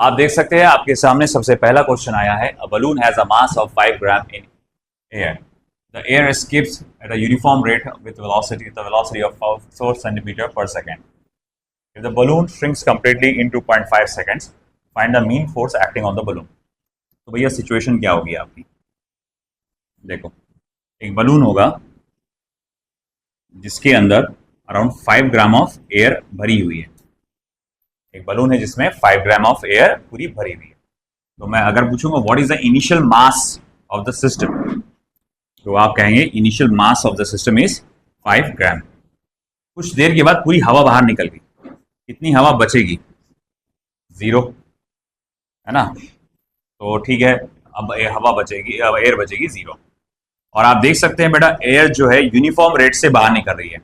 आप देख सकते हैं आपके सामने सबसे पहला क्वेश्चन आया है। A balloon has a mass of 5 gram in air. The air escapes at a uniform rate with the velocity of 4 centimeter per second. If the balloon shrinks completely in 2.5 seconds, find the mean force acting on the balloon. तो भैया situation क्या होगी आपकी? देखो, एक balloon होगा जिसके अंदर अराउंड 5 ग्राम ऑफ एयर भरी हुई है। एक बलून है जिसमें 5 ग्राम ऑफ एयर पूरी भरी हुई है। तो मैं अगर पूछूंगा what is the initial mass of the system, तो आप कहेंगे initial mass of the system is 5 ग्राम। कुछ देर के बाद पूरी हवा बाहर निकल गई, कितनी हवा बचेगी? 0, है ना? तो ठीक है, अब हवा बचेगी, अब एयर बचेगी 0। और आप देख सकते हैं बेटा एयर जो है यूनिफॉर्म रेट से बाहर निकल रही है,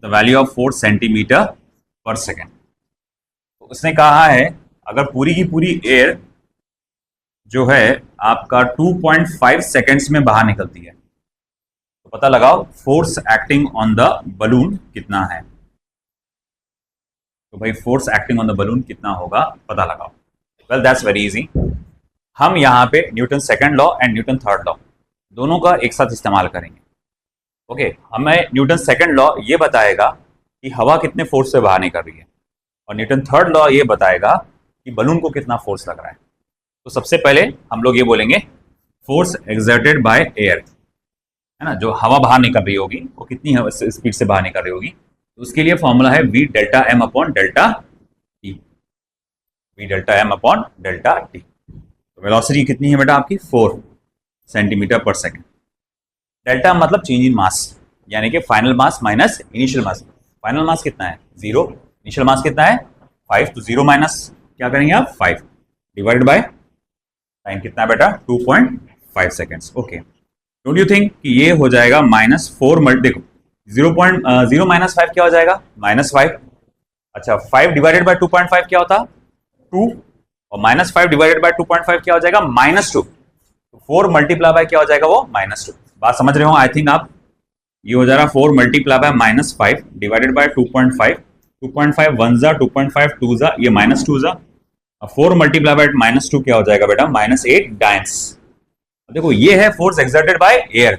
द वैल्यू ऑफ 4 सेंटीमीटर पर सेकेंड। तो उसने कहा है अगर पूरी की पूरी एयर जो है आपका 2.5 सेकेंड्स में बाहर निकलती है, तो पता लगाओ force acting on the balloon कितना है। तो भाई force acting on the balloon कितना होगा पता लगाओ। Well that's very easy. हम यहाँ पे Newton second law and Newton third law दोनों का एक साथ इस्तेमाल करेंगे। ओके, हमें न्यूटन सेकंड लॉ ये बताएगा कि हवा कितने फोर्स से बाहर निकल रही है, और न्यूटन थर्ड लॉ ये बताएगा कि बलून को कितना फोर्स लग रहा है। तो सबसे पहले हम लोग ये बोलेंगे फोर्स एक्सर्टेड बाय एयर, है ना, जो हवा बाहर निकल रही होगी वो कितनी स्पीड से बाहर निकल रही होगी। तो उसके लिए फॉर्मूला है V delta M upon delta T। V delta M upon delta T। तो वेलोसिटी कितनी है बेटा आपकी? 4 सेंटीमीटर पर सेकेंड। डेल्टा मतलब चेंज इन मास, यानी कि फाइनल मास माइनस इनिशियल मास। फाइनल मास कितना है? 0। इनिशियल मास कितना है? 5। तो 0 माइनस क्या करेंगे आप? 5 डिवाइडेड बाय टाइम कितना है बेटा? 2.5 seconds. Okay, don't you think कि ये हो जाएगा -4 मल्टी, देखो 0 माइनस 5 क्या हो जाएगा? -5। अच्छा, 5 डिवाइडेड बाय 2.5 क्या होता? 2, और -5 डिवाइडेड बाय 2.5 क्या हो जाएगा? -2। 4 मल्टीप्लाई बाय क्या हो जाएगा? वो -2। बात समझ रहे हो आई थिंक आप? ये हो जा रहा 4 मल्टीप्लाई बाय -5 डिवाइडेड बाय 2.5। 2.5 1 जा, 2.5 2 जा, ये -2 जा। 4 मल्टीप्लाई बाय -2 क्या हो जाएगा बेटा? -8 डायंस। देखो ये है फोर्स एक्सर्टेड बाय एयर।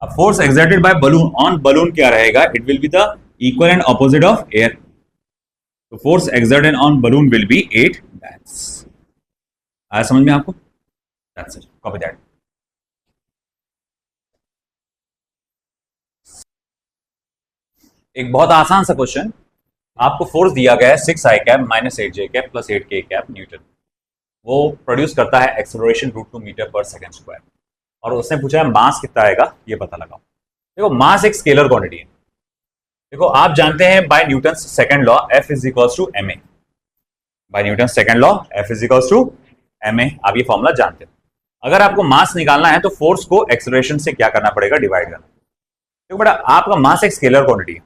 अब force exerted by balloon on balloon क्या रहेगा? It will be the equal and opposite of air. तो force exerted on balloon will be 8 dynes. आया समझ में आपको? That's it, copy that. एक बहुत आसान सा क्वेश्चन, आपको फोर्स दिया गया है 6i cap minus 8j cap plus 8k cap Newton. वो प्रोड्यूस करता है एक्सेलरेशन √2 मीटर पर सेकंड स्क्वायर, और उसने पूछा है मास कितना आएगा ये पता लगाओ। देखो मास एक स्केलर क्वांटिटी है। देखो आप जानते हैं by Newton second law F is equals to ma। By Newton second law F is equals to ma, आप ये फॉर्मूला जानते हो। अगर आपको मास निकालना है तो फोर्स को एक्सेलरेशन से क्या करना पड़ेगा? डिवाइड करना। देखो बेटा आपका मास एक स्केलर क्वांटिटी है,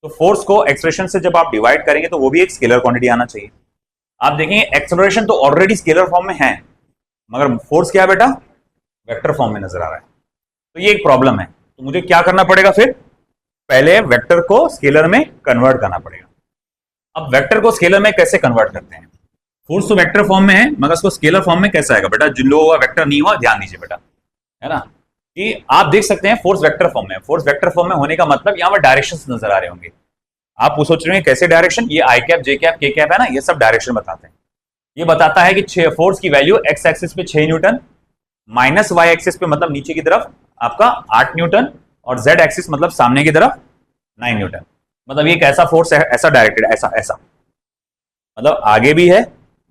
तो फोर्स को एक्सेलरेशन से जब आप डिवाइड करेंगे तो वो भी एक स्केलर क्वांटिटी आना चाहिए। आप देखेंगे एक्सेलरेशन तो ऑलरेडी स्केलर फॉर्म में है, मगर फोर्स क्या है बेटा? वेक्टर फॉर्म में नजर आ रहा है। तो ये एक प्रॉब्लम है। तो मुझे क्या करना पड़ेगा फिर? पहले वेक्टर को स्केलर में कन्वर्ट करना पड़ेगा। अब वेक्टर को स्केलर में कैसे कन्वर्ट करते हैं? फोर्स तो वेक्टर फॉर्म में है, मगर उसको स्केलर फॉर्म में कैसे आएगा बेटा? जिन लोगों का वेक्टर नहीं हुआ ध्यान दीजिए बेटा, है ना, कि आप देख सकते हैं फोर्स वेक्टर फॉर्म में। फोर्स वेक्टर फॉर्म में होने का मतलब यहाँ पर डायरेक्शंस नजर आ रहे होंगे। आप सोच रहे हैं कैसे डायरेक्शन? ये आई कैप, जे कैप, के कैप है ना, ये सब डायरेक्शन बताते हैं। ये बताता है कि फोर्स की वैल्यू एक्स एक्सिस पे 6 न्यूटन, माइनस वाई एक्सिस पे मतलब नीचे की तरफ आपका 8 न्यूटन, और जेड एक्सिस मतलब सामने की तरफ 9 न्यूटन। मतलब ये कैसा फोर्स है? ऐसा डायरेक्टेड, ऐसा ऐसा, मतलब आगे भी है,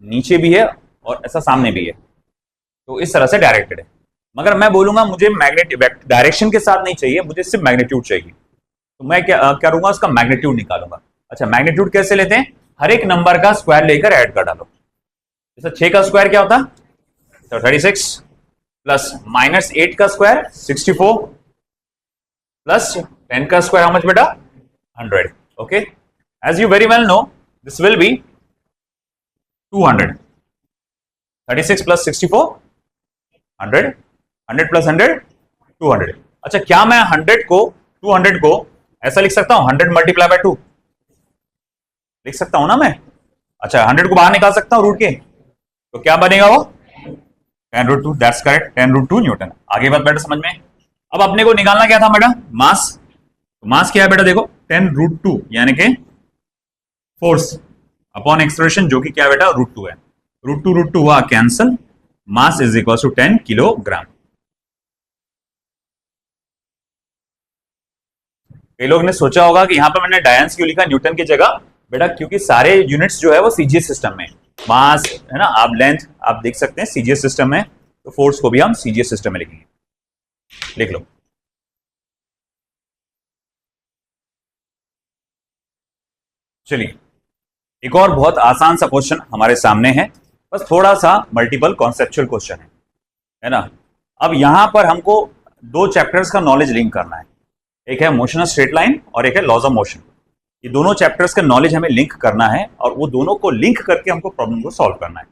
नीचे भी है, और ऐसा सामने भी है। तो इस तरह से डायरेक्टेड है। मगर मैं बोलूंगा मुझे मैग्नेटिक डायरेक्शन के साथ नहीं चाहिए, मुझे सिर्फ मैग्नीट्यूड चाहिए। तो मैं क्या करूंगा? उसका मैग्नीट्यूड निकालूंगा। अच्छा, मैग्नीट्यूड कैसे लेते हैं? हर एक नंबर का स्क्वायर लेकर ऐड कर डालो। जैसे 6 का स्क्वायर क्या होता? तो 36 प्लस -8 का स्क्वायर 64 प्लस 10 का स्क्वायर हाउ मच बेटा? 100। Okay, as you very well know this will be 200। 36 plus 64 100, 100 plus 100 200। अच्छा, क्या मैं 200 को ऐसा लिख सकता हूं? 100 मल्टीप्लाई बाय 2 लिख सकता हूं ना मैं? अच्छा 100 को बाहर निकाल सकता हूँ रूट के, तो क्या बनेगा वो 10√2, दैट्स करेक्ट, 10√2 न्यूटन। आगे बात बेटा समझ में। अब अपने को निकालना क्या था बेटा, मास। तो मास क्या है बेटा, देखो 10√2 यानी कि फोर्स अपॉन एक्सलेरेशन, जो कि क्या बेटा √2 है। √2 हुआ cancel, mass is equal to 10 kilogram. कई लोग ने सोचा होगा कि यहां पर मैंने डायंस क्यों लिखा न्यूटन की जगह, बेटा क्योंकि सारे यूनिट्स जो है वो सीजीएस सिस्टम में, मास है ना, आप लेंथ आप देख सकते हैं सीजीएस सिस्टम में, तो फोर्स को भी हम सीजीएस सिस्टम में लिखेंगे। लिख लो। चलिए एक और बहुत आसान सा क्वेश्चन हमारे सामने है, बस थोड़ा सा मल्टीपल कॉन्सेप्चुअल क्वेश्चन है ना। अब यहां पर हमको दो चैप्टर्स का नॉलेज लिंक करना है, एक है मोशन ऑफ स्ट्रेट लाइन और एक है लॉज ऑफ मोशन। ये दोनों चैप्टर्स का नॉलेज हमें लिंक करना है और वो दोनों को लिंक करके हमको प्रॉब्लम को सॉल्व करना है।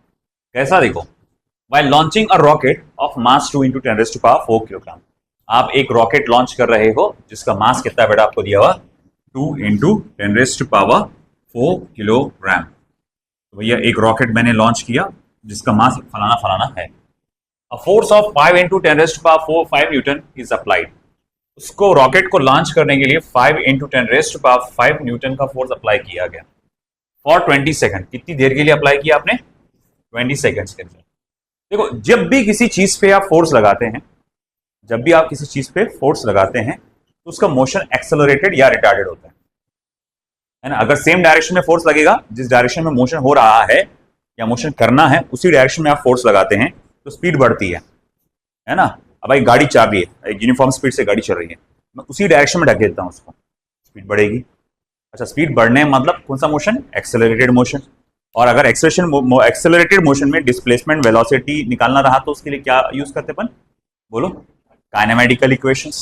कैसा, देखो, while launching a rocket of mass 2 × 10⁴ kilogram. आप एक रॉकेट लॉन्च कर रहे हो जिसका मास कितना बेटा आपको दिया हुआ 2 × 10⁴ किलोग्राम। तो भैया एक रॉकेट मैंने लॉन्च किया जिसका मास फलाना फलाना है। अ force of 5 × 10⁴ 5 Newton is applied. उसको रॉकेट को लॉन्च करने के लिए 5 × 10⁵ न्यूटन का फोर्स अप्लाई किया गया फॉर 20 सेकंड। कितनी देर के लिए अप्लाई किया आपने, 20 सेकंड्स के लिए। देखो जब भी किसी चीज पे आप फोर्स लगाते हैं, जब भी आप किसी चीज पे फोर्स लगाते हैं तो उसका मोशन एक्सेलरेटेड या रिटार्डेड होता है ना। अगर सेम डायरेक्शन में फोर्स लगेगा, जिस डायरेक्शन में मोशन हो रहा है या मोशन करना है उसी डायरेक्शन में आप फोर्स लगाते हैं तो स्पीड बढ़ती है ना। अब भाई गाड़ी चल रही है, एक यूनिफॉर्म स्पीड से गाड़ी चल रही है, मैं उसी डायरेक्शन में ढकेलता हूं उसको, स्पीड बढ़ेगी। अच्छा स्पीड बढ़ने मतलब कौन सा मोशन, एक्सेलरेटेड मोशन। और अगर एक्सेलरेटेड मोशन में डिस्प्लेसमेंट वेलोसिटी निकालना रहा तो उसके लिए क्या यूज करते अपन, बोलो, काइनेमेटिकल इक्वेशंस।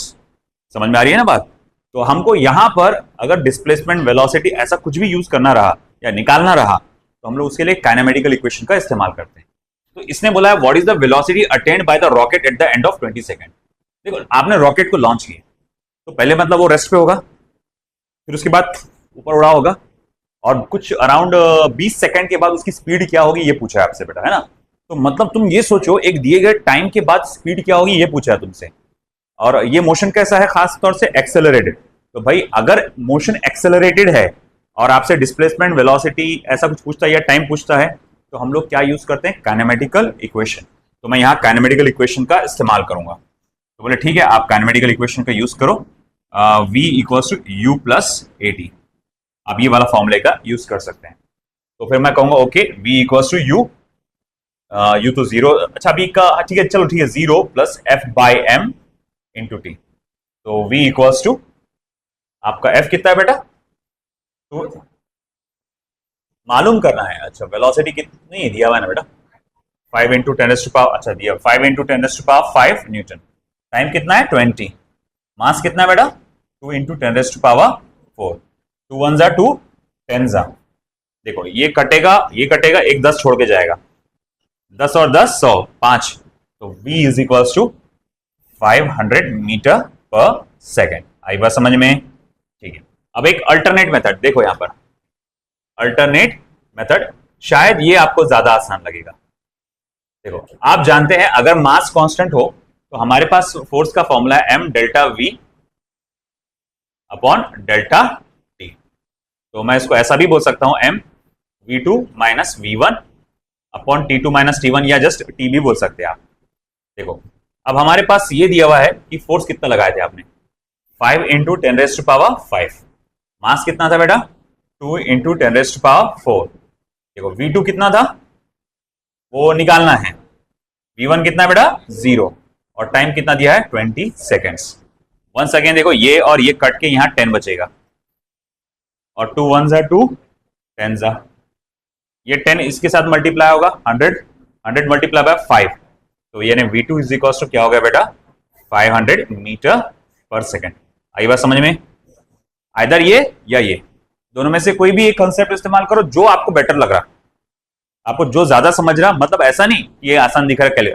समझ में आ रही है ना बात। तो हमको यहां पर अगर डिस्प्लेसमेंट वेलोसिटी ऐसा कुछ भी यूज करना रहा या निकालना रहा तो हम लोग उसके लिए काइनेमेटिकल इक्वेशन का इस्तेमाल करते हैं। तो इसने बोला है what is the velocity attend by the rocket at the end of 20 second. देखो आपने रॉकेट को लॉन्च किया तो पहले मतलब वो रेस्ट पे होगा, फिर उसके बाद ऊपर उड़ा होगा, और कुछ अराउंड 20 सेकंड के बाद उसकी स्पीड क्या होगी ये पूछा है आपसे बेटा, है ना। तो मतलब तुम ये सोचो एक दिए गए टाइम के बाद स्पीड क्या होगी ये पूछा है तुमसे, और ये मोशन कैसा है, खास तौर से एक्सेलरेटेड। तो भाई अगर मोशन एक्सेलरेटेड है और आपसे डिस्प्लेसमेंट वेलोसिटी ऐसा कुछ पूछता है या टाइम पूछता है तो हम लोग क्या यूज करते हैं, काइनेमेटिकल इक्वेशन। तो मैं यहाँ काइनेमेटिकल इक्वेशन का इस्तेमाल करूंगा। तो बोले ठीक है आप काइनेमेटिकल इक्वेशन का यूज करो, v = u + at। आप ये वाला फॉर्मूले का यूज कर सकते हैं। तो फिर मैं कहूंगा ओके v = u, u तो 0, अच्छा v का ठीक है, चलो ठीक है 0 + f/m × t। तो v = आपका f कितना है बेटा, तो मालूम करना है। अच्छा वेलोसिटी कितनी दिया हुआ है ना बेटा, 5 × 10⁻, अच्छा दिया 5 × 10⁵ न्यूटन। टाइम कितना है 20, मास कितना है बेटा 2 × 10⁴ 2 1 = 2 10 ज़ा। देखो ये कटेगा, एक 10 छोड़ के जाएगा, 10 और 10 100 5। तो v = 500 मीटर/सेकंड। आई बात समझ में, ठीक है। अब एक अल्टरनेट मेथड देखो, यहां पर अल्टरनेट मेथड शायद ये आपको ज्यादा आसान लगेगा। देखो आप जानते हैं अगर मास कांस्टेंट हो तो हमारे पास फोर्स का फॉर्मूला है m∆v/∆t। तो मैं इसको ऐसा भी बोल सकता हूं mv2 - v1 T2 - T1, या जस्ट t भी बोल सकते हैं आप। देखो अब हमारे पास ये दिया हुआ है कि फोर्स कितना लगाए थे आपने, 5 × 10⁵ मास कितना था बेटा 2 × 10⁴। देखो v2 कितना था वो निकालना है, v1 कितना है बेटा 0, और टाइम कितना दिया है 20 सेकेंड्स। 1 सेकेंड देखो ये और ये कट के यहां 10 बचेगा, और 2 1 = 2 10 ज़ा, ये 10 इसके साथ मल्टीप्लाई होगा 100 × 5। तो यानी v2 = क्या हो गया बेटा 500 मीटर/सेकंड। आई बात समझ में, आइदर ये या ये दोनों में से कोई भी एक कंसेप्ट इस्तेमाल करो जो आपको बेटर लग रहा, आपको जो ज्यादा समझ रहा, मतलब ऐसा नहीं ये आसान दिख रहा है,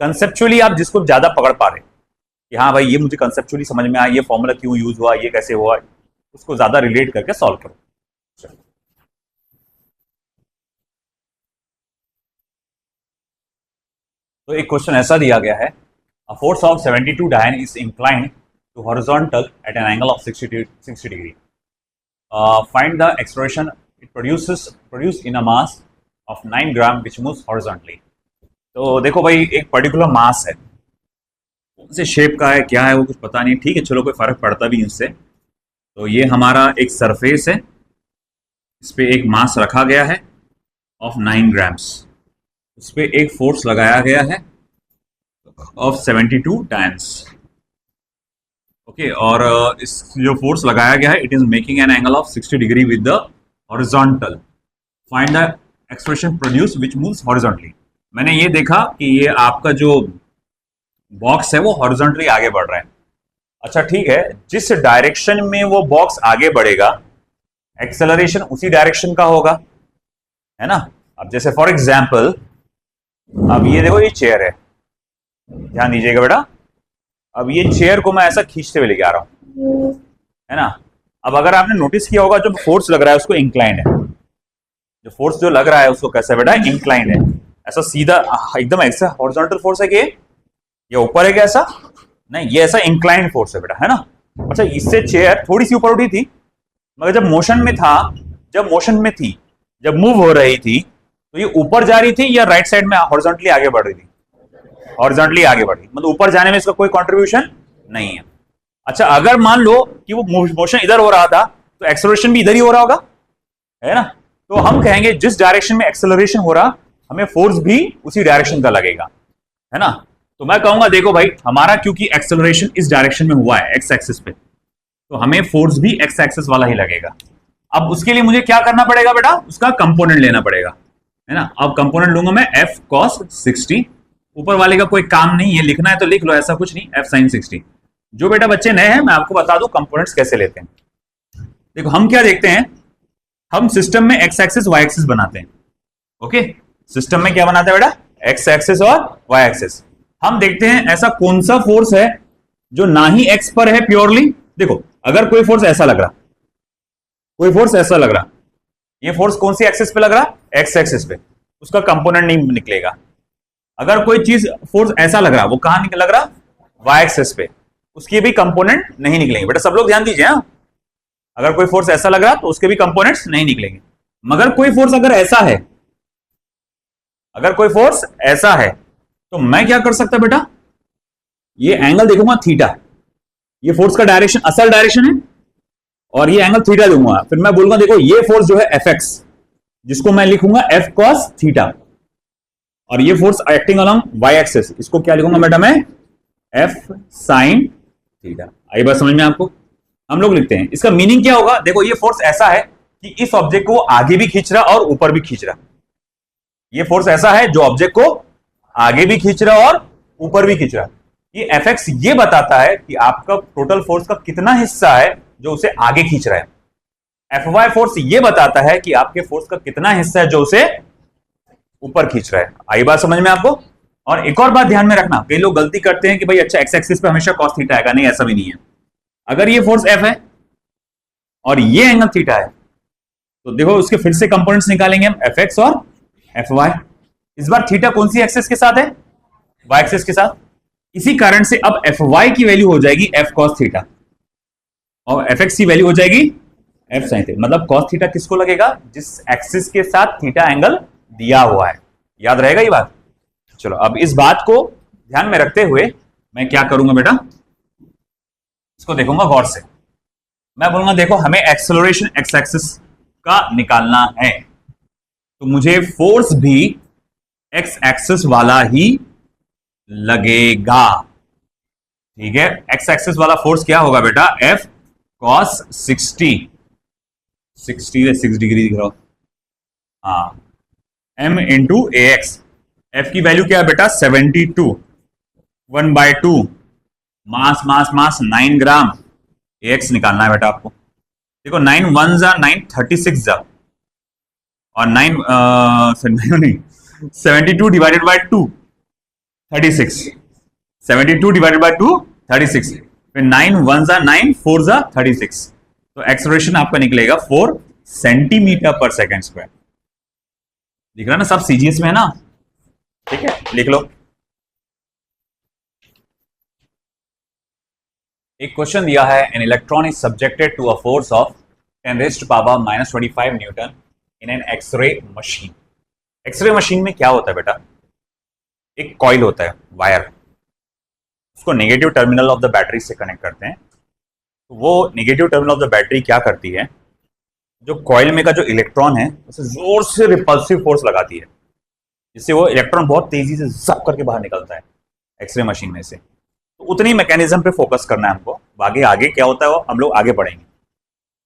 कंसेप्चुअली आप जिसको ज्यादा पकड़ पा रहे कि हाँ भाई ये मुझे कंसेप्चुअली समझ में आया, ये फॉर्मूला क्यों यूज हुआ, ये कैसे हुआ, उसको ज्यादा रिलेट करके सॉल्व करो। तो एक क्वेश्चन ऐसा दिया गया है, अ force of 72 dyne is inclined to horizontal at an angle of 60 degree, find the acceleration it produce in a mass of 9 gram which moves horizontally. तो देखो भाई, एक पर्टिकुलर मास है, कौन से शेप का है, क्या है, वो कुछ पता नहीं, ठीक है, चलो कोई फर्क पड़ता भी इससे। तो ये हमारा एक सरफेस है, इस पे एक मास रखा गया है ऑफ 9 ग्राम्स, उस पे एक फोर्स लगाया गया है ऑफ 72 टाइम्स। ओके, और इस जो फोर्स लगाया गया है, it is making an angle of 60 degree with the horizontal. Find the expression produce which moves horizontally. मैंने ये देखा कि ये आपका जो बॉक्स है वो हॉरिजॉन्टली आगे बढ़ रहा है। अच्छा ठीक है, जिस डायरेक्शन में वो बॉक्स आगे बढ़ेगा एक्सेलरेशन उसी डायरेक्शन का होगा, है ना। अब जैसे फॉर एग्जाम्पल, अब ये देखो, ये चेयर है, ध्यान दीजिएगा बेटा। अब ये चेयर को मैं ऐसा खींचते हुए लेके आ रहा हूं, है ना। अब अगर आपने नोटिस किया होगा, जो फोर्स लग रहा है उसको इंक्लाइंड है, जो फोर्स जो लग रहा है उसको कैसा बेटा, इंक्लाइंड है। ऐसा सीधा एकदम ऐसा हॉरिजॉन्टल फोर्स है कि ये ऊपर है क्या, ऐसा नहीं, ये ऐसा इंक्लाइंड फोर्स है बेटा, है ना। अच्छा, इससे चेयर थोड़ी सी ऊपर उठी थी, मगर जब मोशन में थी, जब मूव हो रही थी, तो ये ऊपर जा रही थी या राइट साइड में हॉरिजॉन्टली आगे बढ़ रही थी, हॉरिजॉन्टली आगे बढ़ रही, मतलब ऊपर जाने में इसका कोई कंट्रीब्यूशन नहीं है। अच्छा, अगर मान लो कि वो मोशन इधर हो रहा था, तो एक्सेलरेशन भी इधर ही हो रहा होगा, है ना। तो हम कहेंगे जिस डायरेक्शन में एक्सेलरेशन हो रहा, हमें फोर्स भी उसी डायरेक्शन का लगेगा, है ना। तो मैं कहूंगा देखो भाई, हमारा क्योंकि एक्सेलरेशन इस डायरेक्शन में हुआ है एक्स एक्सिस पे, तो हमें फोर्स भी एक्स एक्सिस वाला ही लगेगा। अब उसके लिए मुझे क्या करना पड़ेगा बेटा, उसका कंपोनेंट लेना पड़ेगा, है ना। अब कंपोनेंट लूंगा मैं एफ कॉस 60, ऊपर वाले का कोई काम नहीं है, लिखना है तो लिख लो, ऐसा कुछ नहीं, एफ साइन 60। जो बेटा बच्चे नए हैं, मैं आपको बता दूं कंपोनेंट्स कैसे लेते हैं। देखो, हम क्या देखते हैं, हम सिस्टम में एक्स एक्सिस वाई एक्सिस बनाते हैं। ओके, सिस्टम में क्या बनाते हैं बेटा, एक्स एक्सिस और वाई एक्सिस। हम देखते हैं ऐसा कौन सा फोर्स है जो ना ही एक्स पर है प्योरली। देखो, अगर कोई फोर्स ऐसा लग रहा, कोई फोर्स ऐसा लग रहा, ये फोर्स कौन सी एक्सिस पे लग रहा, एक्स एक्सिस पे, उसका कंपोनेंट नहीं निकलेगा। अगर कोई चीज फोर्स ऐसा लग रहा, वो कहां लग रहा, वाई एक्सिस पे, उसके भी कंपोनेंट नहीं निकलेंगे। बेटा सब लोग ध्यान दीजिए, हाँ, अगर कोई फोर्स ऐसा लग रहा तो उसके भी कंपोनेंट्स नहीं निकलेंगे। मगर कोई फोर्स अगर ऐसा है, अगर कोई फोर्स ऐसा है, तो मैं क्या कर सकता बेटा, ये एंगल देखूंगा थीटा, ये फोर्स का डायरेक्शन असल डायरेक्शन है, और ये एंगल थीटा दूंगा, फिर मैं बोलूंगा देखो ये फोर्स जो है एफ एक्स, जिसको मैं लिखूंगा एफ कॉस थीटा, और ये force acting along Y axis, इसको क्या लिखूंगा बेटा मैं, एफ साइन थीटा। आई बात समझ में आपको। हम लोग लिखते हैं, इसका मीनिंग क्या होगा, देखो ये फोर्स ऐसा है कि इस ऑब्जेक्ट को आगे भी खींच रहा और ऊपर भी खींच रहा। ये फोर्स ऐसा है जो ऑब्जेक्ट को आगे भी खींच रहा और ऊपर भी खींच रहा। ये एफ एक्स ये बताता है कि आपका टोटल फोर्स का कितना हिस्सा है जो उसे आगे खींच रहा है। एफ वाई फोर्स ये बताता है कि आपके फोर्स का कितना हिस्सा है जो उसे ऊपर खींच रहा है। आई बात समझ में आपको। और एक और बात ध्यान में रखना, कई लोग गलती करते हैं कि भाई अच्छा एक्स एक्सिस पे हमेशा कॉस थीटा आएगा, नहीं, ऐसा भी नहीं है। अगर ये फोर्स एफ है और ये एंगल थीटा है, तो देखो उसके फिर से कंपोनेंट्स निकालेंगे हम, एफ एक्स और एफ वाई। इस बार थीटा कौन सी एक्सिस के साथ है, वाई एक्सिस के साथ। इसी कारण से अब एफ वाई की वैल्यू हो जाएगी एफ कॉस थीटा, और एफ एक्स की वैल्यू हो जाएगी एफ साइन थीटा। मतलब कॉस थीटा किसको लगेगा, जिस एक्सिस के साथ थीटा एंगल दिया हुआ है। याद रहेगा ये बात। चलो, अब इस बात को ध्यान में रखते हुए मैं क्या करूंगा बेटा, इसको देखूंगा गौर से। मैं बोलूंगा देखो हमें एक्सेलरेशन एक्स एक्सिस का निकालना है, तो मुझे फोर्स भी एक्स एक्सिस वाला ही लगेगा। ठीक है, एक्स एक्सिस वाला फोर्स क्या होगा बेटा, एफ कॉस 60 6 डिग्री दिख रहा हो, हाँ, एम इंटू ए एक्स। एफ की वैल्यू क्या है बेटा, 72, 1/2, मास मास मास 9 ग्राम। ए एक्स निकालना है बेटा आपको। देखो 9 1 जा 9, 36 जा, और 9 नहीं 72 डिवाइडेड बाय 2 36, 72 डिवाइडेड बाय 2 36, फिर 9 1 जा 9, 4 जा 36। तो एक्सेलरेशन आपका निकलेगा 4 सेंटीमीटर पर सेकेंड स्क्वायर। दिख रहा ना, सब सीजीएस में है ना। ठीक है, लिख लो। एक क्वेश्चन दिया है, an electron is subjected to a force of 10 raised to power -25 newton in an X ray machine. X ray machine में क्या होता है बेटा, एक कॉइल होता है, वायर, उसको negative terminal of the battery से कनेक्ट करते हैं। तो वो negative terminal of the battery क्या करती है, जो कॉइल में का जो इलेक्ट्रॉन है उसे जोर से रिपल्सिव फोर्स लगाती है, जिससे वो इलेक्ट्रॉन बहुत तेजी से जप करके बाहर निकलता है एक्सरे मशीन में से। तो उतनी मैकेनिज्म पे फोकस करना है हमको, बाकी आगे क्या होता है वो हम लोग आगे पढ़ेंगे।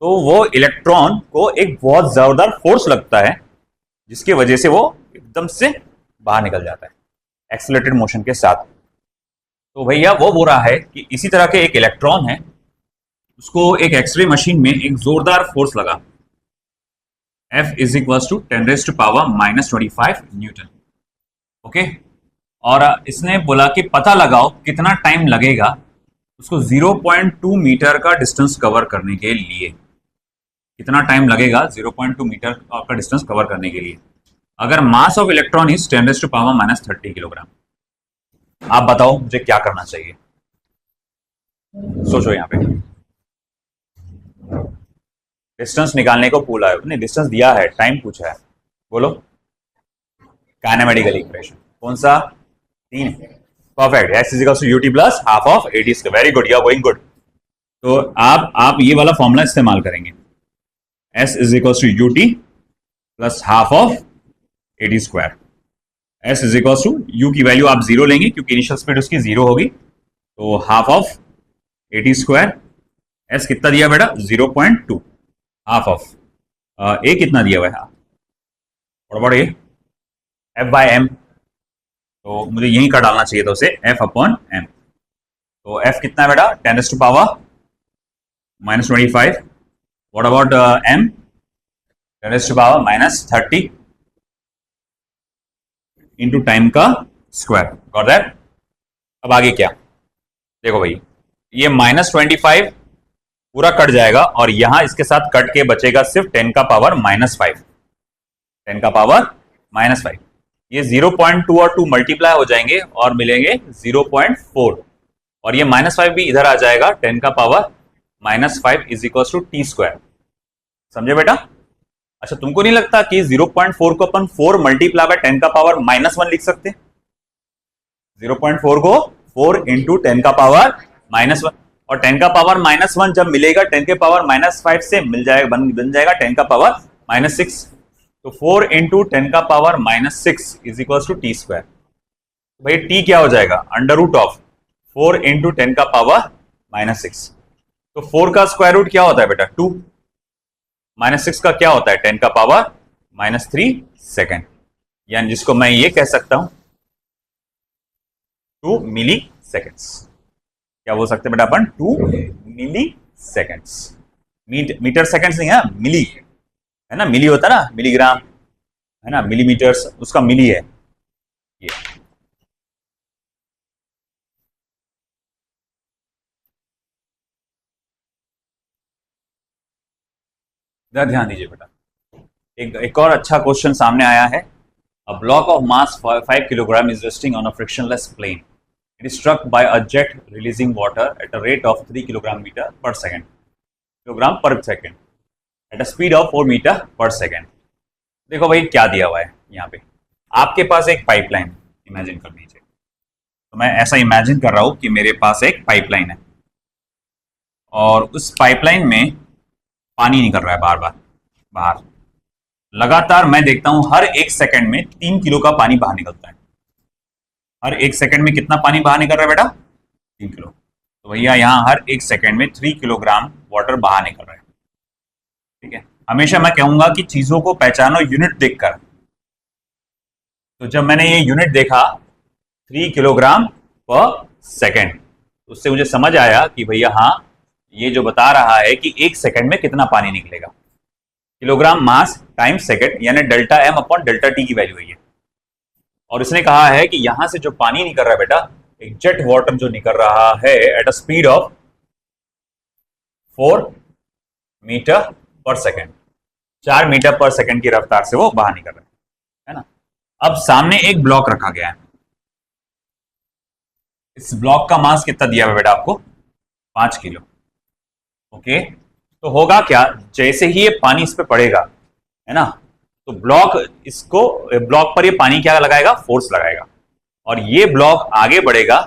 तो वो इलेक्ट्रॉन को एक बहुत जोरदार फोर्स लगता है, जिसकी वजह से वो एकदम से बाहर निकल जाता है एक्सेलरेटेड मोशन के साथ। तो भैया वो बोल रहा है कि इसी तरह के एक इलेक्ट्रॉन है, उसको एक एक्सरे मशीन में एक जोरदार फोर्स लगा, F is equal to 10 raised to power -25 newton. Okay, और इसने बोला कि पता लगाओ कितना टाइम लगेगा उसको 0.2 मीटर का डिस्टेंस कवर करने के लिए। कितना टाइम लगेगा 0.2 मीटर का डिस्टेंस कवर करने के लिए, अगर mass of electron is 10 raised to power -30 kilogram. आप बताओ मुझे क्या करना चाहिए, सोचो। यहाँ पे डिस्टेंस निकालने को पूछा है, नहीं डिस्टेंस दिया है, टाइम पूछा है, बोलो। काइनेमेटिकल इक्वेशन कौन सा, 3। Perfect, x is equal to ut plus half of AT square. Very good, you are going good. तो आप ये वाला फॉर्मूला इस्तेमाल करेंगे, s is equal to ut plus half of AT square. s is equal to u की value आप 0 लेंगे क्योंकि इनिशियल स्पीड उसकी 0 होगी, तो half of AT square. s कितना दिया बेटा, 0.2, हाफ ऑफ a कितना दिया हुआ है, और बड़ा f बाय m, तो मुझे यहीं का डालना चाहिए था उसे, f अपॉन m। तो f कितना है बेटा, 10 raised to power -25। What about m, 10 raised to power -30 into time का स्क्वायर। Got that. अब आगे क्या, देखो भाई, ये -25 पूरा कट जाएगा और यहां इसके साथ कट के बचेगा सिर्फ 10 का पावर -5, 10 का पावर -5। ये 0.2 और 2 मल्टीप्लाई हो जाएंगे और मिलेंगे 0.4, और ये -5 भी इधर आ जाएगा, 10 का power -5 is equal to T square. समझे बेटा। अच्छा, तुमको नहीं लगता कि 0.4 को अपन 4 मल्टीप्लाई बाय 10 का पावर -1 लिख सकते हैं? 0.4 को 4 इंटू 10 का पावर -1, और 10 का पावर -1 जब मिलेगा 10 के पावर -5 से मिल जाएगा, बन जाएगा 10 का पावर -6। तो 4 इंटू 10 का power -6 is equal to T square. भाई टी क्या हो जाएगा, अंडर रूट ऑफ 4 इंटू 10 का पावर -6। तो 4 का स्क्वायर रूट क्या होता है बेटा, 2। -6 का क्या होता है, 10 का पावर -3 सेकेंड, यानी जिसको मैं ये कह सकता हूं 2 मिली सेकेंड्स। क्या बोल सकते हैं बेटा अपन, 2 मिली सेकेंड्स। मीटर सेकेंड्स नहीं है, मिली है ना, मिली होता है ना, मिलीग्राम है ना, मिलीमीटर्स उसका मिली है ये। ध्यान दीजिए बेटा, एक और अच्छा क्वेश्चन सामने आया है। A block of mass 5 kilogram is resting on a frictionless plane. It is struck by a jet releasing water at a rate of 3 kilogram metre per second, kilogram per second, at a speed of 4 metre per second. देखो भाई क्या दिया हुआ है यहाँ पे, आपके पास एक पाइपलाइन इमेजिन कर लीजिए। तो मैं ऐसा इमेजिन कर रहा हूं कि मेरे पास एक पाइपलाइन है और उस पाइपलाइन में पानी निकल रहा है बार बार बाहर, लगातार मैं देखता हूं हर एक सेकंड में 3 किलो का पानी बाहर निकलता है। हर एक सेकंड में कितना पानी बाहर निकल रहा है बेटा, 3 किलो। तो भैया यहाँ हर एक सेकंड में 3 किलोग्राम वाटर बाहर निकल रहा है। ठीक है, हमेशा मैं कहूंगा कि चीजों को पहचानो यूनिट देखकर। तो जब मैंने ये यूनिट देखा 3 किलोग्राम पर सेकेंड, उससे मुझे समझ आया कि भैया हाँ, ये जो बता रहा है कि एक सेकंड में कितना पानी निकलेगा। किलोग्राम मास टाइम सेकंड, यानी delta M upon delta T की वैल्यू है ये। और इसने कहा है कि यहां से जो पानी निकल रहा है बेटा, एक जेट वाटर जो निकल रहा है at a speed of 4 metre per second, 4 metre per second की रफ्तार से वो बाहर निकल रहा है ना। अब सामने एक ब्लॉक रखा गया है, इस ब्लॉक का मास कितना दिया हुआ बेटा आपको, 5 किलो। ओके, तो होगा क्या, जैसे ही ये पानी इस पे पड़ेगा, है ना, तो ब्लॉक पर ये पानी क्या लगाएगा, फोर्स लगाएगा, और ये ब्लॉक आगे बढ़ेगा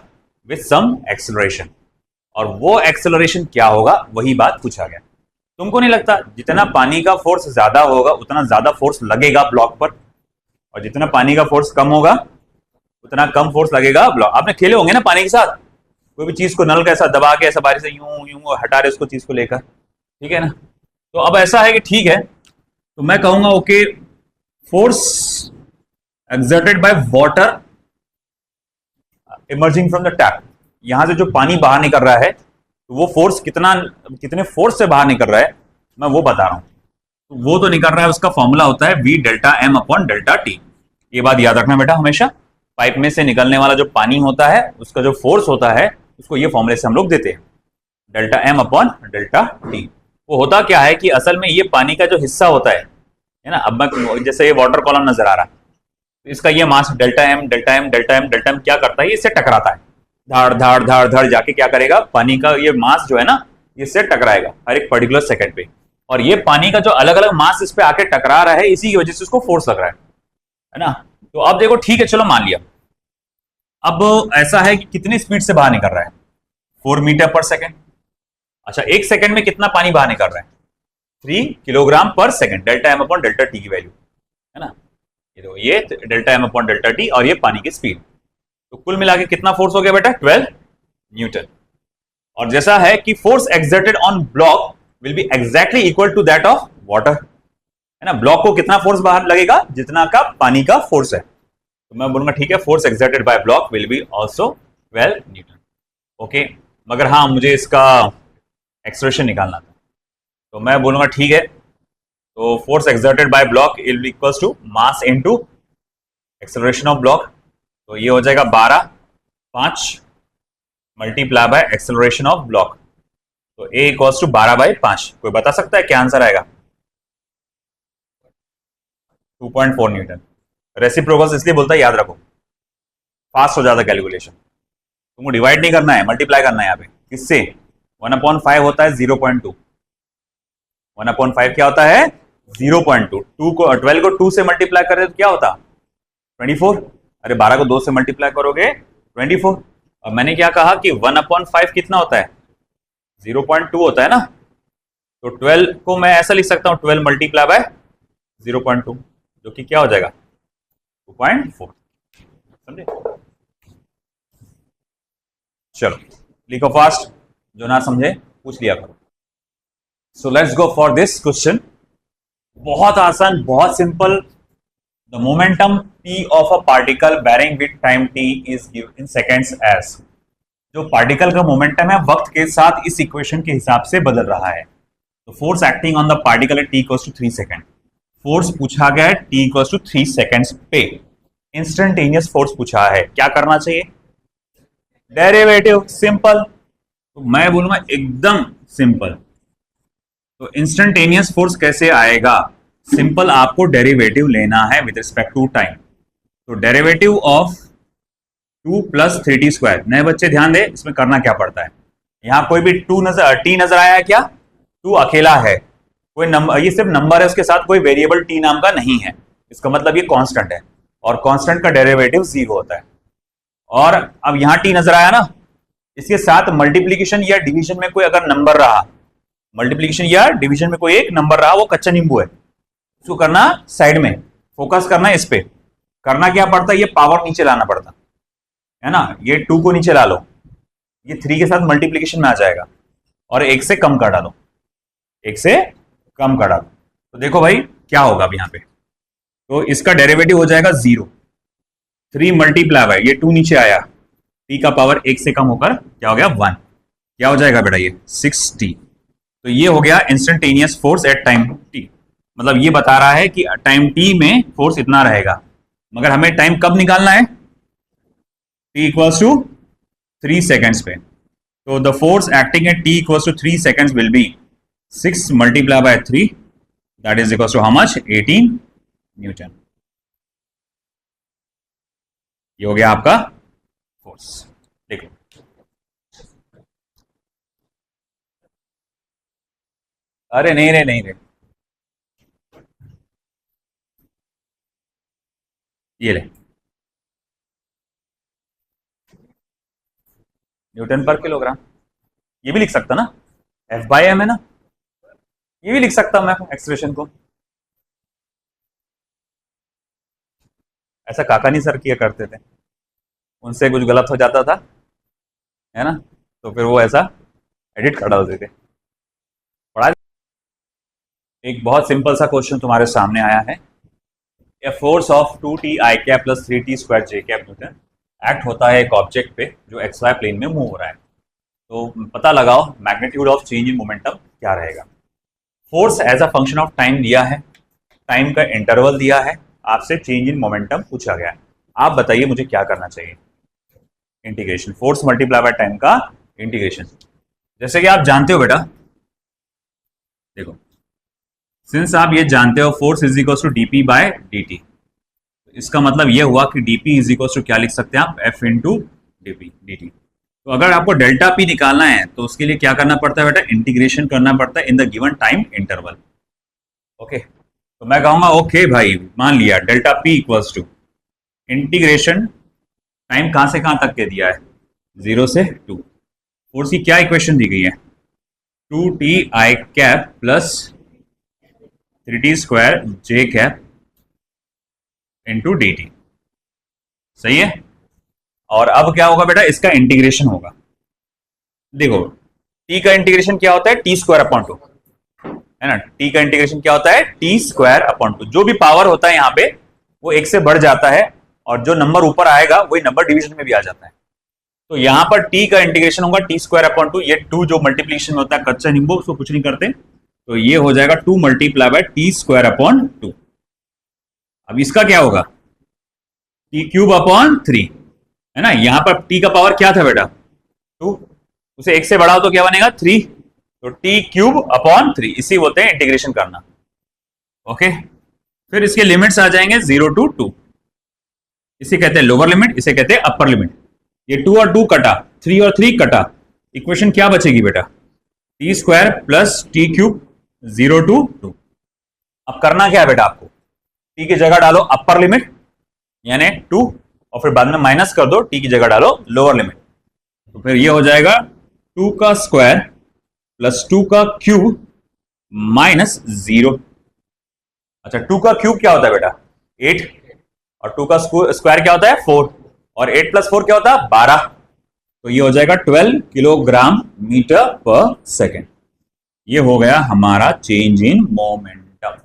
विथ सम एक्सेलरेशन, और वो एक्सेलरेशन क्या होगा, वही बात पूछा गया। तुमको नहीं लगता जितना पानी का फोर्स ज्यादा होगा उतना ज्यादा फोर्स लगेगा ब्लॉक पर, और जितना पानी का फोर्स कम होगा उतना कम फोर्स लगेगा ब्लॉक। आपने खेले होंगे ना पानी के साथ, कोई भी चीज को नल का ऐसा दबा के ऐसा बारी से यूं यूं हटा रहे उसको चीज को लेकर, ठीक है ना। तो अब ऐसा है कि ठीक है, तो मैं कहूंगा okay, force exerted by water emerging from the tap, यहां से जो पानी बाहर निकल रहा है, तो वो फोर्स कितने फोर्स से बाहर निकल रहा है, मैं वो बता रहा हूं। तो वो तो निकल रहा है, उसका फॉर्मूला होता है V delta M upon delta T. ये बात याद रखना बेटा हमेशा, पाइप में से निकलने वाला जो पानी होता है उसका जो फोर्स होता है उसको ये फॉर्मूले से हम लोग देते हैं, delta M upon delta T. वो होता क्या है कि असल में ये पानी का जो हिस्सा होता है ना, अब मैं जैसे ये वाटर कॉलम नजर आ रहा है, तो इसका ये mass delta M delta M delta M delta M क्या करता है, इससे टकराता है, धाड़ धाड़ धाड़ धाड़ जाके क्या करेगा, पानी का ये मास जो है ना, इससे टकराएगा हर एक पर्टिकुलर सेकंड पे, और ये पानी का जो अलग अलग मास इस पे आके टकरा रहा है, इसी की वजह से उसको फोर्स लग रहा है ना। तो अब देखो ठीक है, चलो मान लिया, अब ऐसा है कि कितनी स्पीड से बाहर निकल रहा है, 4 मीटर पर सेकेंड। अच्छा, एक सेकंड में कितना पानी बाहर निकल रहा है, 3 kilogram per second, delta M upon delta T की वैल्यू, है ना। ये देखो, ये delta M upon delta T और ये पानी की स्पीड, तो कुल मिला के कितना फोर्स हो गया बेटा, 12 न्यूटन। और जैसा है कि force exerted on block will be exactly equal to that of water, है ना। ब्लॉक को कितना फोर्स बाहर लगेगा, जितना का पानी का फोर्स है, तो मैं बोलूंगा ठीक है, force exerted by block will B also 12 Newton. Okay, मगर हाँ मुझे इसका एक्सप्रेशन निकालना था, तो मैं बोलूंगा ठीक है, तो force exerted by block will be equals to mass into acceleration of block, तो ये हो जाएगा 12/5 multiply by acceleration of block, तो ए इक्वल्स टू 12/5। कोई बता सकता है क्या आंसर आएगा, 2.4 न्यूटन। रेसिप्रोकल इसलिए बोलता है, याद रखो, फास्ट हो जाता कैलकुलेशन, तुमको डिवाइड नहीं करना है, मल्टीप्लाई करना है यहाँ पे, किससे, 1/5 होता है 0.2, 1/5 क्या होता है 0.2, 12 को 2 से मल्टीप्लाई कर रहे तो क्या होता 24, अरे 12 को 2 से मल्टीप्लाई करोगे 24, और मैंने क्या कहा कि 1/5 कितना होता है 0.2 होता है ना, तो 12 को मैं ऐसा लिख सकता हूं 12 मल्टीप्लाई बाय 0.2, जो कि क्या हो जाएगा 2.4, समझे। चलो लिखो फास्ट, जो ना समझे पूछ लिया करो। So let's go for this question, बहुत आसान, बहुत simple. The momentum p of a particle bearing with time t is given in seconds as, जो पार्टिकल का मोमेंटम है वक्त के साथ इस इक्वेशन के हिसाब से बदल रहा है। तो force acting on the particle at t equals to 3 second, force पूछा गया है t इक्वल्स टू 3 सेकंड्स पे, इंस्टेंटेनियस फोर्स पूछा है, क्या करना चाहिए, डेरिवेटिव, सिंपल। तो मैं बोलूंगा एकदम सिंपल। तो इंस्टेंटेनियस फोर्स कैसे आएगा, सिंपल, आपको डेरिवेटिव लेना है विद रिस्पेक्ट टू टाइम। तो derivative of 2 plus 3t square, नए बच्चे ध्यान दे, इसमें करना क्या पड़ता है, यहां कोई भी टी नजर आया है क्या, 2 अकेला है, कोई नंबर, ये सिर्फ नंबर है, उसके साथ कोई वेरिएबल टी नाम का नहीं है, इसका मतलब ये कांस्टेंट है, और कांस्टेंट का डेरिवेटिव 0 होता है। और अब यहां टी नजर आया ना, इसके साथ मल्टीप्लीकेशन या डिवीजन में कोई अगर नंबर रहा, मल्टीप्लीकेशन या डिवीजन में कोई एक नंबर रहा, वो कच्चा नींबू है, उसको करना साइड में, फोकस करना इस पे, करना क्या पड़ता है, ये पावर नीचे लाना पड़ता है ना, ये 2 को नीचे ला लो, ये 3 के साथ मल्टीप्लीकेशन में आ जाएगा, और 1 से कम कर डालो, 1 से कम कर डालो, तो देखो भाई क्या होगा अब यहाँ पे, तो इसका डेरिवेटिव हो जाएगा 0, 3 मल्टीप्लाई बाय, ये 2 नीचे आया, t का पावर 1 से कम होकर क्या हो गया 1, क्या हो जाएगा बेटा ये 6t। तो ये हो गया instantaneous force at time t, मतलब ये बता रहा है कि टाइम t में फोर्स इतना रहेगा, मगर हमें टाइम कब निकालना है, t इक्वल्स टू 3 सेकेंड्स पे, तो the force acting at t equals to 3 seconds will be 6 multiply by 3, that is equals to how much, 18 newton. ये हो गया आपका फोर्स, देखो अरे नहीं रे, नहीं रे, ये ले, न्यूटन पर किलोग्राम। ये भी लिख सकता ना, एफ बाई एम है ना, ये भी लिख सकता मैं एक्सप्रेशन को। ऐसा काकानी सर किया करते थे, उनसे कुछ गलत हो जाता था, है ना, तो फिर वो ऐसा एडिट कर डालते थे। पढ़ा। एक बहुत सिंपल सा क्वेश्चन तुम्हारे सामने आया है। A force of 2t i cap plus 3t square j cap newton act होता है एक ऑब्जेक्ट पे जो एक्स वाई प्लेन में मूव हो रहा है। तो पता लगाओ magnitude of change in momentum क्या रहेगा। Force as a function of time दिया है, टाइम का इंटरवल दिया है, आपसे चेंज इन मोमेंटम पूछा गया है। आप बताइए मुझे क्या करना चाहिए। Integration, force multiply by time का इंटीग्रेशन। जैसे कि आप जानते हो बेटा, देखो, सिंस आप ये जानते हो force is equal to d p by d t, इसका मतलब ये हुआ कि d p is equal to क्या लिख सकते हैं आप, f into d p d t. तो अगर आपको डेल्टा पी निकालना है तो उसके लिए क्या करना पड़ता है बेटा, इंटीग्रेशन करना पड़ता है in the given time interval. Okay, तो मैं कहूंगा ओके भाई, मान लिया delta p equals to integration, time कहां से कहां तक के दिया है, 0 से 2। फोर्स की क्या इक्वेशन दी गई है, 2t i cap plus 3t square j cap into D T. सही है। और अब क्या होगा बेटा, इसका इंटीग्रेशन होगा। देखो, t का इंटीग्रेशन क्या होता है, टी स्क्वायर अपॉन टू, है ना। t का इंटीग्रेशन क्या होता है, टी स्क्वायर अपॉन टू। जो भी पावर होता है यहाँ पे वो एक से बढ़ जाता है, और जो नंबर ऊपर आएगा वही नंबर डिवीजन में भी आ जाता है। तो यहाँ पर t का इंटीग्रेशन होगा टी स्क्वायर अपॉन टू। ये 2 जो मल्टीप्लीकेशन में होता है कच्चा निम्बो, उसको कुछ नहीं करते, तो ये हो जाएगा 2 multiply by T square upon 2। अब इसका क्या होगा, टी क्यूब अपॉन 3, है ना। यहां पर t का पावर क्या था बेटा, 2, उसे 1 से बढ़ाओ तो क्या बनेगा, 3, तो टी क्यूब अपॉन 3, इसी बोलते हैं इंटीग्रेशन करना। ओके, फिर इसके लिमिट्स आ जाएंगे 0 to 2, इसे कहते हैं लोअर लिमिट, इसे कहते हैं अपर लिमिट। ये 2 और 2 कटा, 3 और 3 कटा, इक्वेशन क्या बचेगी बेटा, T square plus T cube 0 to 2। अब करना क्या है बेटा, आपको टी की जगह डालो अपर लिमिट यानी 2, और फिर बाद में माइनस कर दो, टी की जगह डालो लोअर लिमिट। तो फिर ये हो जाएगा 2 का स्क्वायर प्लस 2 का क्यूब माइनस 0। अच्छा, 2 का क्यूब क्या होता है बेटा, 8, और 2 का स्क्वायर क्या होता है, 4, और 8 प्लस 4 क्या होता है, 12। तो ये हो जाएगा 12 किलोग्राम मीटर पर सेकेंड। ये हो गया हमारा चेंज इन मोमेंटम।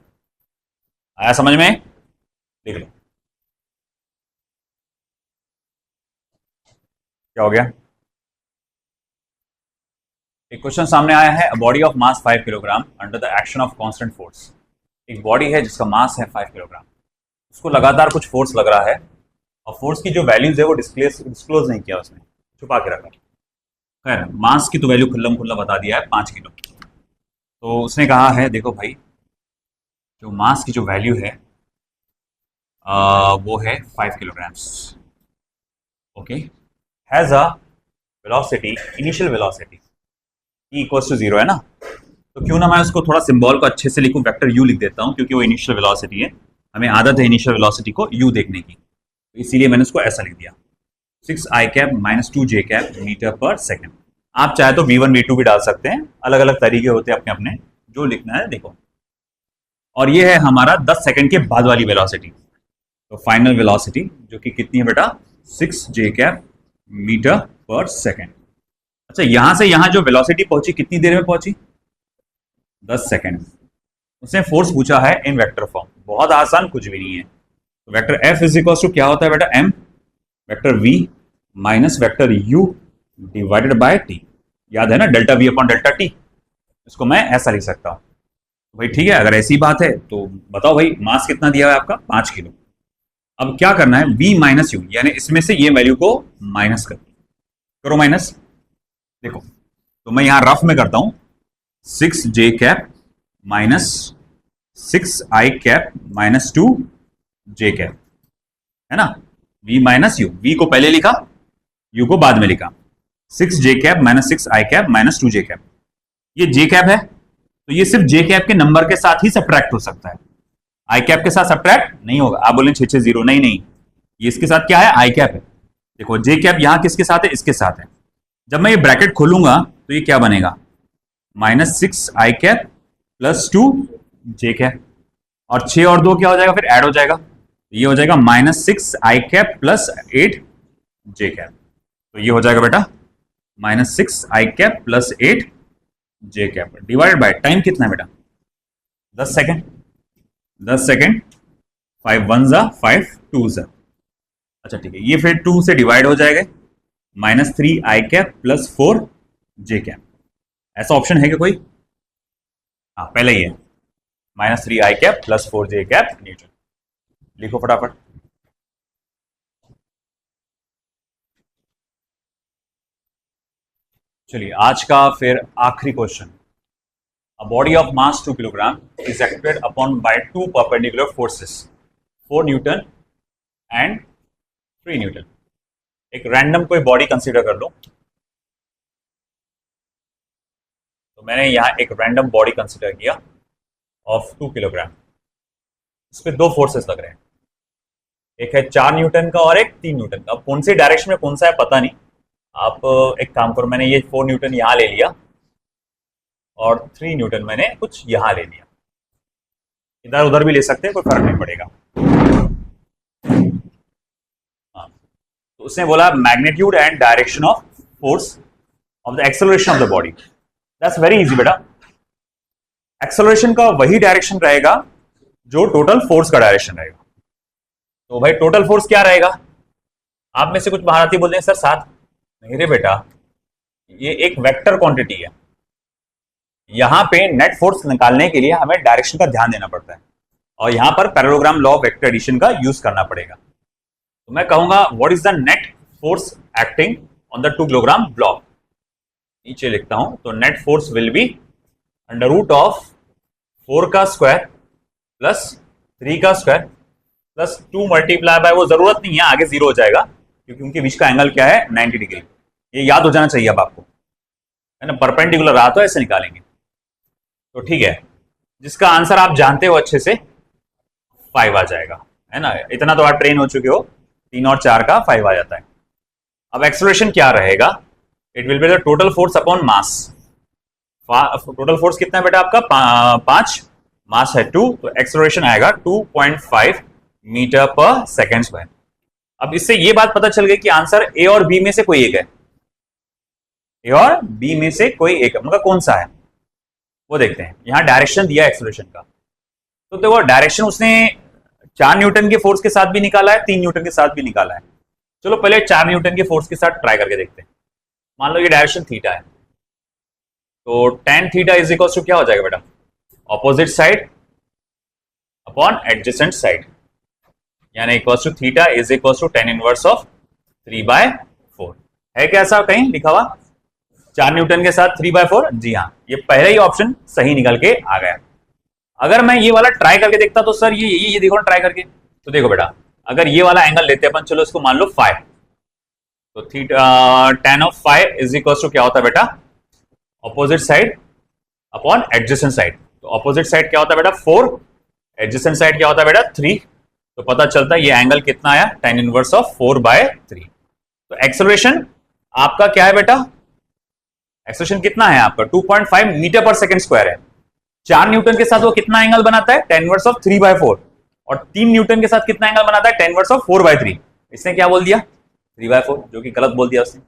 आया समझ में, देख लो क्या हो गया। एक क्वेश्चन सामने आया है, body of mass 5 kilogram under the action of constant force. एक बॉडी है जिसका मास है 5 किलोग्राम, उसको लगातार कुछ फोर्स लग रहा है, और फोर्स की जो वैल्यूज है वो डिस्क्लोज नहीं किया उसने, छुपा के रखा। खैर, मास की तो वैल्यू खुल्लम खुल्ला बता दिया है 5 किलो। तो उसने कहा है देखो भाई, जो मास की जो वैल्यू है वो है 5 kilograms. Okay, has a velocity, initial velocity E equals to 0 है ना। तो क्यों ना मैं उसको थोड़ा सिंबल को अच्छे से लिखूं, वेक्टर u लिख देता हूं, क्योंकि वो इनिशियल वेलोसिटी है, हमें आदत है इनिशियल वेलोसिटी को u देखने की, तो इसीलिए मैंने उसको ऐसा लिख दिया, 6 i cap minus 2 J cap metre per second. आप चाहे तो v1 v2 भी डाल सकते हैं, अलग अलग तरीके होते हैं अपने अपने, जो लिखना है देखो। और ये है हमारा 10 सेकंड के बाद वाली वेलोसिटी, तो फाइनल वेलोसिटी जो कि कितनी है बेटा, 6 जे कैप मीटर पर सेकेंड। अच्छा, यहां से यहां जो वेलोसिटी पहुंची कितनी देर में पहुंची, 10 सेकंड। उसने फोर्स पूछा है इन वेक्टर फॉर्म, बहुत आसान, कुछ भी नहीं है। तो vector f is equal to क्या होता है बेटा, m vector v minus vector u divided by t. याद है ना, delta v upon delta t, इसको मैं ऐसा लिख सकता हूं। भाई ठीक है, अगर ऐसी बात है तो बताओ भाई, मास कितना दिया है आपका, 5 किलो। अब क्या करना है, v माइनस यू, यानी इसमें से ये वैल्यू को माइनस करो माइनस। देखो, तो मैं यहां रफ में करता हूं, 6 जे cap minus 6 i cap minus 2 J cap, है ना। v माइनस यू, v को पहले लिखा, u को बाद में लिखा, 6 जे cap minus 6 i cap minus 2 J cap. ये जे कैप है तो ये सिर्फ जे कैप के नंबर के साथ ही सब्ट्रैक्ट हो सकता है, आई कैप के साथ सब्ट्रैक्ट नहीं होगा। आप बोलें 660, नहीं नहीं, ये इसके साथ क्या है, आई कैप है। देखो जे कैप यहां किसके साथ है, इसके साथ है। जब मैं ये ब्रैकेट खोलूंगा तो ये क्या बनेगा, -6 आई कैप +2 जे कैप, और 6 और 2 क्या हो जाएगा, फिर ऐड हो जाएगा, ये हो जाएगा -6 आई कैप +8 जे कैप। तो ये हो जाएगा बेटा -6 i cap +8 j cap divided by time कितना है बेटा, 10 सेकेंड। 10 सेकेंड, 5 1 जा 5 2 जा, अच्छा ठीक है, ये फिर 2 से डिवाइड हो जाएगा, -3 आई कैप +4 जे कैप। ऐसा ऑप्शन है क्या कोई, हाँ पहले ही है, -3 आई कैप +4 जे कैप न्यूटन। लिखो फटाफट। चलिए आज का फिर आखिरी question. A body of mass 2 kilogram is acted upon by two perpendicular forces, 4 Newton and 3 Newton. एक रैंडम कोई बॉडी कंसीडर कर लो। तो मैंने यहां एक रैंडम बॉडी कंसीडर किया ऑफ 2 किलोग्राम। इस पे दो फोर्सेस लग रहे हैं, एक है 4 न्यूटन का और एक 3 न्यूटन का। अब कौन से डायरेक्शन में कौन सा है पता नहीं। आप एक काम करो, मैंने ये 4 न्यूटन यहां ले लिया और 3 न्यूटन मैंने कुछ यहां ले लिया, इधर उधर भी ले सकते हैं, कोई फर्क नहीं पड़ेगा। हाँ, तो उसने बोला magnitude and direction of force of the acceleration of the body. That's very easy बेटा। एक्सेलरेशन का वही डायरेक्शन रहेगा जो टोटल फोर्स का डायरेक्शन रहेगा। तो भाई टोटल फोर्स क्या रहेगा, आप में से कुछ महारथी बोलते हैं सर 7, नहीं रे बेटा, ये एक वेक्टर क्वांटिटी है। यहां पे नेट फोर्स निकालने के लिए हमें डायरेक्शन का ध्यान देना पड़ता है, और यहां पर parallelogram law of vector addition का यूज करना पड़ेगा। तो मैं कहूंगा what is the net force acting on the 2 kilogram block. नीचे लिखता हूं, तो नेट फोर्स विल बी √4 का स्क्वायर प्लस 3 का स्क्वायर प्लस 2 मल्टीप्लाई बाय, वो जरूरत नहीं है, आगे 0 हो जाएगा क्योंकि उनके बीच का एंगल क्या है, 90 डिग्री। ये याद हो जाना चाहिए अब आपको, है ना। परपेंडिकुलर रहा तो ऐसे निकालेंगे। तो ठीक है, जिसका आंसर आप जानते हो अच्छे से 5 आ जाएगा, है ना। इतना तो आप ट्रेन हो चुके हो, 3 और 4 का 5 आ जाता है। अब एक्सेलरेशन क्या रहेगा, it will be the total force upon mass. Total force कितना है बेटा आपका, 5, मास है 2, तो एक्सेलरेशन आएगा 2.5 मीटर पर सेकेंड स्क्वायर। अब इससे ये बात पता चल गई कि आंसर ए और बी में से कोई एक है, ए और बी में से कोई एक है, मतलब कौन सा है वो देखते हैं। यहां डायरेक्शन दिया एक्सेलरेशन का, तो देखो डायरेक्शन उसने 4 न्यूटन के फोर्स के साथ भी निकाला है, 3 न्यूटन के साथ भी निकाला है। चलो पहले 4 न्यूटन के फोर्स के साथ ट्राई करके देखते हैं। मान लो ये डायरेक्शन थीटा है, तो tan theta is equal to क्या हो जाएगा बेटा, opposite side upon adjacent side, यानी equal to theta is equal to tan inverse of 3/4। है क्या ऐसा कहीं लिखा हुआ, 4 न्यूटन के साथ 3/4? जी हाँ, ये पहले ही ऑप्शन सही निकल के आ गया। अगर मैं ये वाला ट्राई करके देखता तो सर ये देखो ना ट्राई करके, तो देखो बेटा अगर ये वाला एंगल लेते हैं अपन, चलो इसको मान लो 5, तो theta tan of 5 is equal to क्या होता है बेटा, opposite side upon adjacent side. तो ऑपोजिट साइड क्या होता है बेटा 4, एडजेसेंट साइड क्या होता है बेटा 3। तो पता चलता है ये एंगल कितना आया, tan इनवर्स ऑफ 4/3। तो एक्सेलरेशन आपका क्या है बेटा, एक्सेलरेशन कितना है आपका 2.5 मीटर पर सेकंड स्क्वायर है। 4 न्यूटन के साथ वो कितना एंगल बनाता है, tan इनवर्स ऑफ 3/4, और 3 न्यूटन के साथ कितना एंगल बनाता है, tan इनवर्स ऑफ 4/3। इसने क्या बोल दिया 3/4, जो कि गलत बोल दिया उसने।